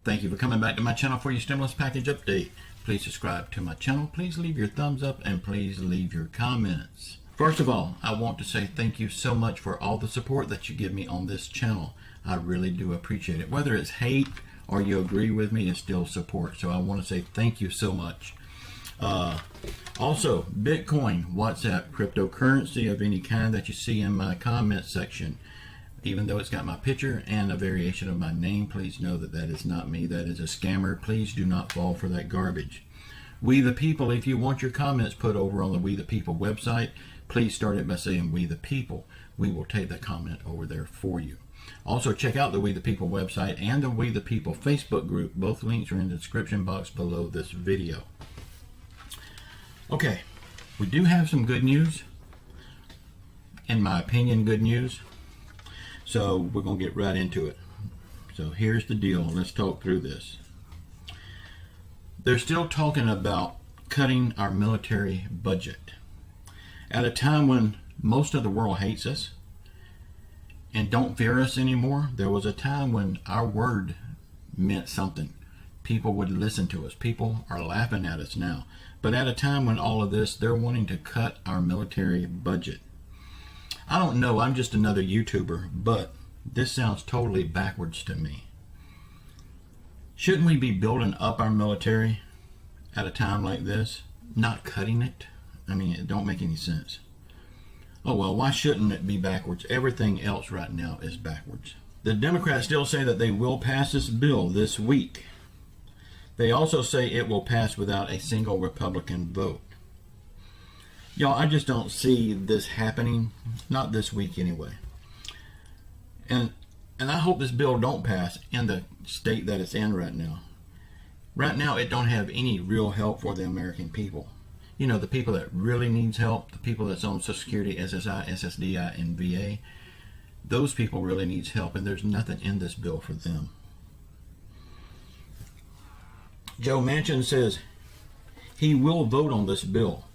Thank you for coming back to my channel for your stimulus package update. Please subscribe to my channel, please leave your thumbs up, and please leave your comments. First of all, I want to say thank you so much for all the support that you give me on this channel. I really do appreciate it. Whether it's hate or you agree with me, it's still support. So I want to say thank you so much. Also, Bitcoin, WhatsApp, cryptocurrency of any kind that you see in my comment section. Even though it's got my picture and a variation of my name, please know that that is not me. That is a scammer. Please do not fall for that garbage. We the People, if you want your comments put over on the We the People website, please start it by saying We the People. We will take that comment over there for you. Also, check out the We the People website and the We the People Facebook group. Both links are in the description box below this video. Okay, we do have some good news. In my opinion, good news. So we're going to get right into it. So here's the deal. Let's talk through this. They're still talking about cutting our military budget. At a time when most of the world hates us and don't fear us anymore, there was a time when our word meant something. People would listen to us. People are laughing at us now. But at a time when all of this, they're wanting to cut our military budget. I don't know, I'm just another YouTuber, but this sounds totally backwards to me. Shouldn't we be building up our military at a time like this, not cutting it? I mean, it don't make any sense. Oh well, why shouldn't it be backwards? Everything else right now is backwards. The Democrats still say that they will pass this bill this week. They also say it will pass without a single Republican vote. Y'all, I just don't see this happening, not this week anyway. And I hope this bill don't pass in the state that it's in right now. Right now, it don't have any real help for the American people. You know, the people that really needs help, the people that's on Social Security, SSI, SSDI, and VA, those people really needs help, and there's nothing in this bill for them. Joe Manchin says he will vote on this bill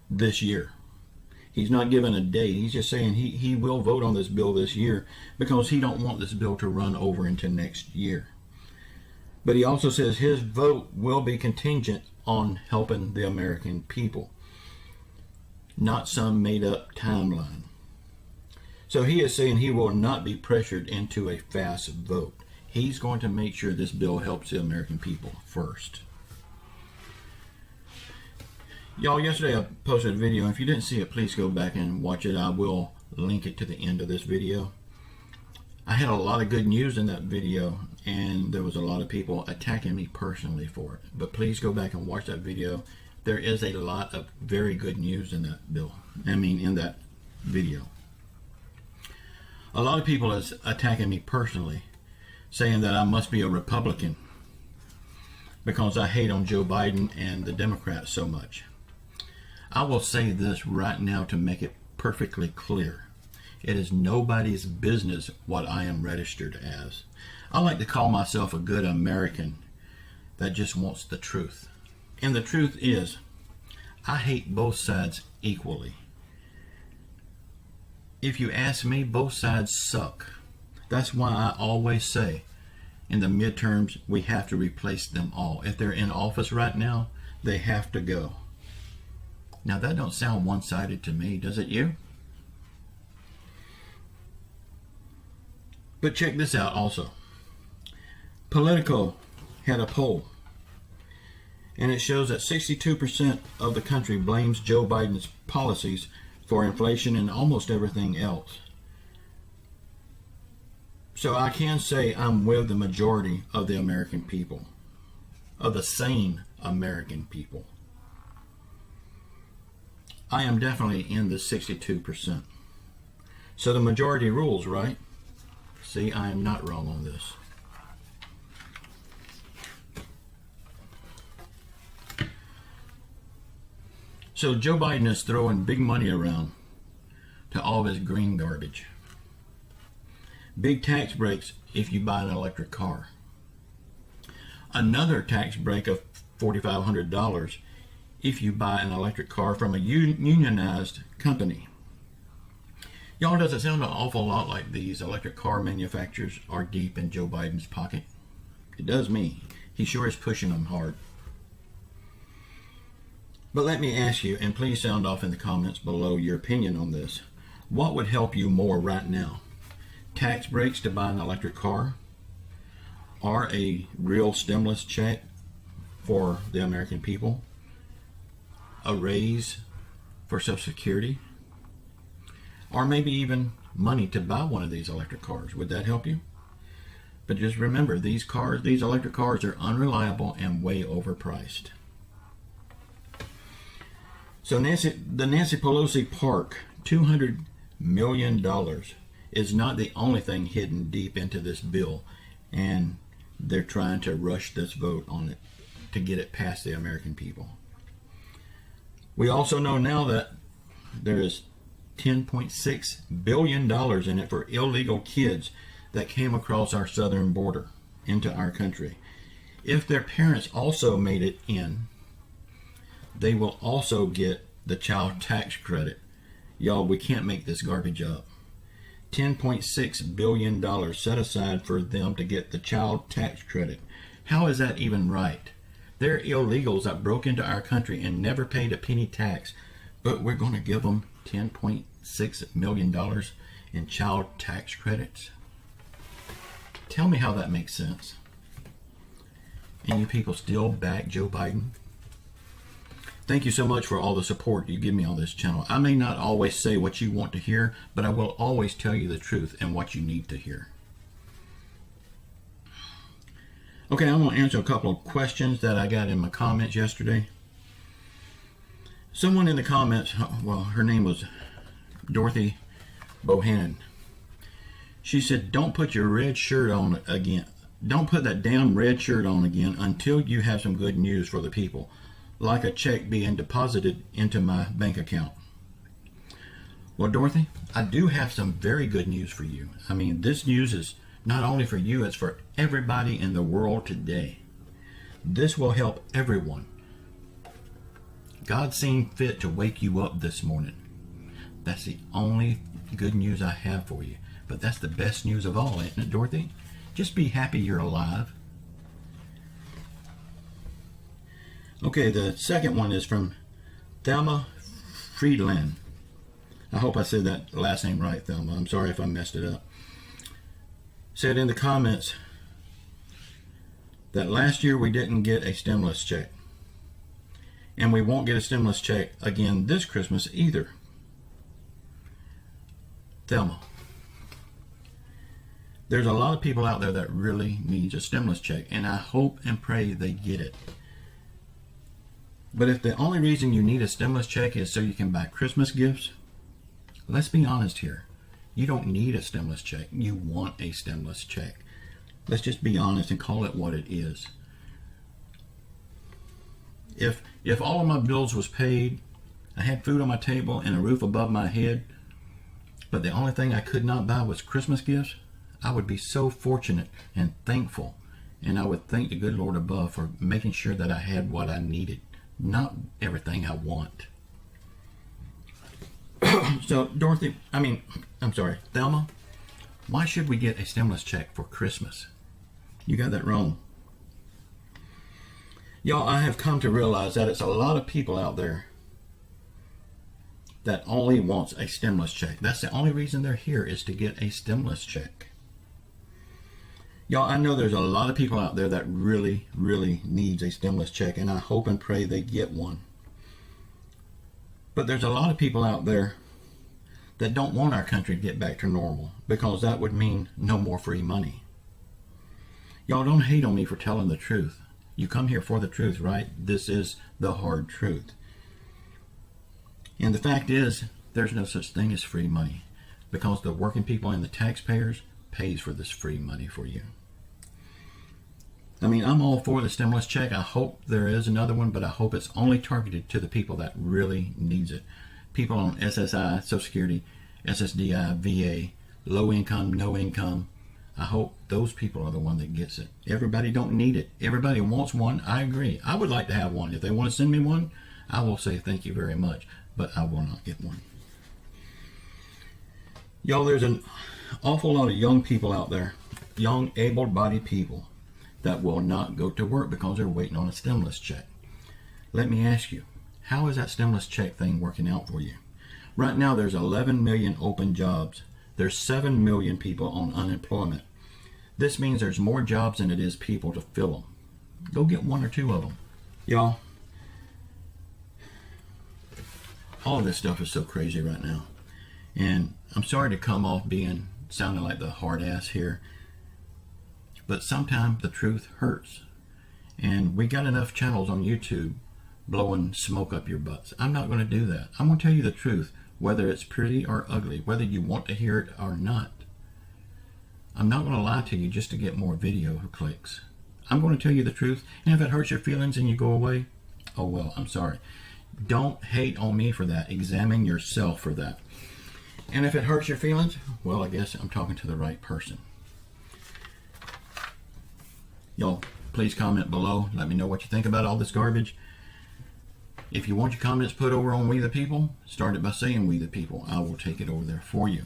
this year. He's not given a date. He's just saying he will vote on this bill this year because he don't want this bill to run over into next year. But he also says his vote will be contingent on helping the American people, not some made-up timeline. So he is saying he will not be pressured into a fast vote. He's going to make sure this bill helps the American people first. Y'all, yesterday I posted a video. If you didn't see it, please go back and watch it. I will link it to the end of this video. I had a lot of good news in that video, and there was a lot of people attacking me personally for it. But please go back and watch that video. There is a lot of very good news in that in that video. A lot of people is attacking me personally, saying that I must be a Republican because I hate on Joe Biden and the Democrats so much. I will say this right now to make it perfectly clear. It is nobody's business what I am registered as. I like to call myself a good American that just wants the truth. And the truth is, I hate both sides equally. If you ask me, both sides suck. That's why I always say, in the midterms, we have to replace them all. If they're in office right now, they have to go. Now that don't sound one-sided to me, does it you? But check this out also. Politico had a poll, and it shows that 62% of the country blames Joe Biden's policies for inflation and almost everything else. So I can say I'm with the majority of the American people, of the sane American people. I am definitely in the 62%. So the majority rules, right? See, I am not wrong on this. So Joe Biden is throwing big money around to all of his green garbage. Big tax breaks if you buy an electric car. Another tax break of $4,500 if you buy an electric car from a unionized company. Y'all, does it sound an awful lot like these electric car manufacturers are deep in Joe Biden's pocket? It does me. He sure is pushing them hard. But let me ask you, and please sound off in the comments below your opinion on this. What would help you more right now? Tax breaks to buy an electric car? Or a real stimulus check for the American people? A raise for Social Security? Or maybe even money to buy one of these electric cars? Would that help you? But just remember, these electric cars are unreliable and way overpriced. So the Nancy Pelosi Park, $200 million is not the only thing hidden deep into this bill, and they're trying to rush this vote on it to get it past the American people. We also know now that there is $10.6 billion in it for illegal kids that came across our southern border into our country. If their parents also made it in, they will also get the child tax credit. Y'all, we can't make this garbage up. $10.6 billion set aside for them to get the child tax credit. How is that even right? They're illegals that broke into our country and never paid a penny tax, but we're going to give them $10.6 million in child tax credits? Tell me how that makes sense. And you people still back Joe Biden? Thank you so much for all the support you give me on this channel. I may not always say what you want to hear, but I will always tell you the truth and what you need to hear. Okay, I'm going to answer a couple of questions that I got in my comments yesterday. Someone in the comments, well, her name was Dorothy Bohannon. She said, don't put your red shirt on again. Don't put that damn red shirt on again until you have some good news for the people, like a check being deposited into my bank account. Well, Dorothy, I do have some very good news for you. I mean, this news is not only for you, it's for everybody in the world today. This will help everyone. God seemed fit to wake you up this morning. That's the only good news I have for you. But that's the best news of all, isn't it, Dorothy? Just be happy you're alive. Okay, the second one is from Thelma Friedland. I hope I said that last name right, Thelma. I'm sorry if I messed it up. Said in the comments that last year we didn't get a stimulus check. And we won't get a stimulus check again this Christmas either. Thelma, there's a lot of people out there that really needs a stimulus check, and I hope and pray they get it. But if the only reason you need a stimulus check is so you can buy Christmas gifts, let's be honest here. You don't need a stimulus check. You want a stimulus check. Let's just be honest and call it what it is. If all of my bills was paid, I had food on my table and a roof above my head, but the only thing I could not buy was Christmas gifts, I would be so fortunate and thankful, and I would thank the good Lord above for making sure that I had what I needed, not everything I want. So, Dorothy, Thelma, why should we get a stimulus check for Christmas? You got that wrong. Y'all, I have come to realize that it's a lot of people out there that only wants a stimulus check. That's the only reason they're here, is to get a stimulus check. Y'all, I know there's a lot of people out there that really, really needs a stimulus check, and I hope and pray they get one. But there's a lot of people out there that don't want our country to get back to normal, because that would mean no more free money. Y'all, don't hate on me for telling the truth. You come here for the truth, right? This is the hard truth. And the fact is, there's no such thing as free money, because the working people and the taxpayers pays for this free money for you. I mean, I'm all for the stimulus check. I hope there is another one, but I hope it's only targeted to the people that really needs it. People on SSI, Social Security, SSDI, VA, low income, no income. I hope those people are the one that gets it. Everybody don't need it. Everybody wants one. I agree. I would like to have one. If they want to send me one, I will say thank you very much, but I will not get one. Y'all, there's an awful lot of young people out there, young able-bodied people, that will not go to work because they're waiting on a stimulus check. Let me ask you, how is that stimulus check thing working out for you? Right now there's 11 million open jobs. There's 7 million people on unemployment. This means there's more jobs than it is people to fill them. Go get 1 or 2 of them. Y'all, all of this stuff is so crazy right now. And I'm sorry to come off sounding like the hard ass here, but sometimes the truth hurts. And we got enough channels on YouTube blowing smoke up your butts. I'm not going to do that. I'm going to tell you the truth, whether it's pretty or ugly, whether you want to hear it or not. I'm not going to lie to you just to get more video clicks. I'm going to tell you the truth, and if it hurts your feelings and you go away, oh well, I'm sorry. Don't hate on me for that. Examine yourself for that. And if it hurts your feelings, well, I guess I'm talking to the right person. Y'all, please comment below. Let me know what you think about all this garbage. If you want your comments put over on We the People, start it by saying We the People. I will take it over there for you.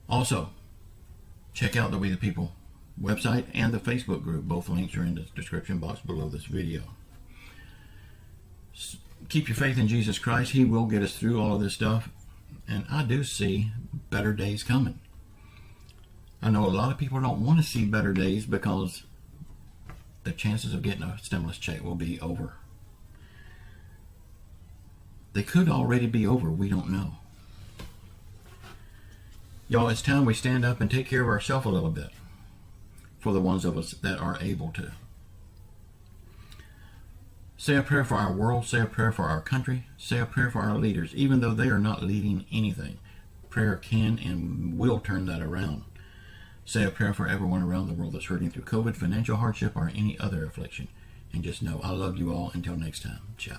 Also, check out the We the People website and the Facebook group. Both links are in the description box below this video. Keep your faith in Jesus Christ. He will get us through all of this stuff. And I do see better days coming. I know a lot of people don't want to see better days because the chances of getting a stimulus check will be over. They could already be over. We don't know. Y'all, it's time we stand up and take care of ourselves a little bit for the ones of us that are able to. Say a prayer for our world, say a prayer for our country, say a prayer for our leaders, even though they are not leading anything. Prayer can and will turn that around. Say a prayer for everyone around the world that's hurting through COVID, financial hardship, or any other affliction. And just know I love you all. Until next time, ciao.